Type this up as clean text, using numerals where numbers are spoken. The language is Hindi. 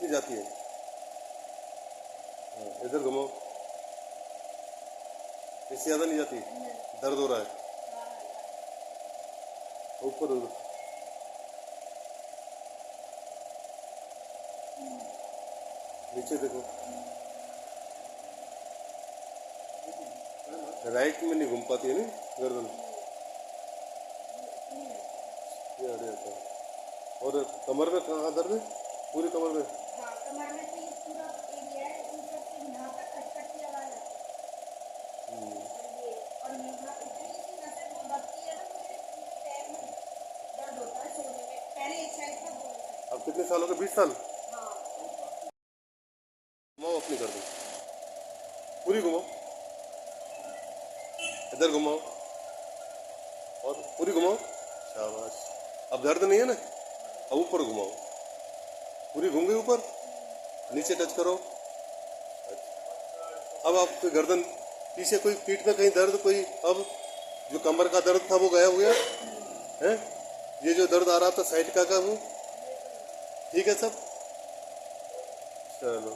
कितनी जाती है? हाँ, इधर घुमाओ, इससे ज़्यादा नहीं जाती? दर्द हो रहा है? ऊपर उधर नीचे देखो, राइट में नहीं घूम पाती है ना गर्दन, ये अड़े जाता है। और कमर में कहाँ दर्द है? पूरी कमर में? हाँ, कमर में से ये पूरा एरिया है, ऊपर से यहाँ तक खटखट की आवाज आती है। और यहाँ इतनी सी नसें वो दबती है ना, मुझे पूरे पैर में दर्द होता है सोने में। पहले एक साइड था, दो साइड। अब कितने साल हो गए? 20 साल? हाँ। घुमाओ अपनी गर्दन, पूरी घुमाओ, इधर घुमाओ और पूरी घुमाओ, शाबाश। अब दर्द नहीं है ना? अब ऊपर घुमाओ, पूरी घूम गई ऊपर, नीचे टच करो। अब आपकी गर्दन पीछे, कोई पीठ में कहीं दर्द, कोई अब जो कमर का दर्द था वो गया हो गया है? ये जो दर्द आ रहा था साइड का वो ठीक है सब? चलो।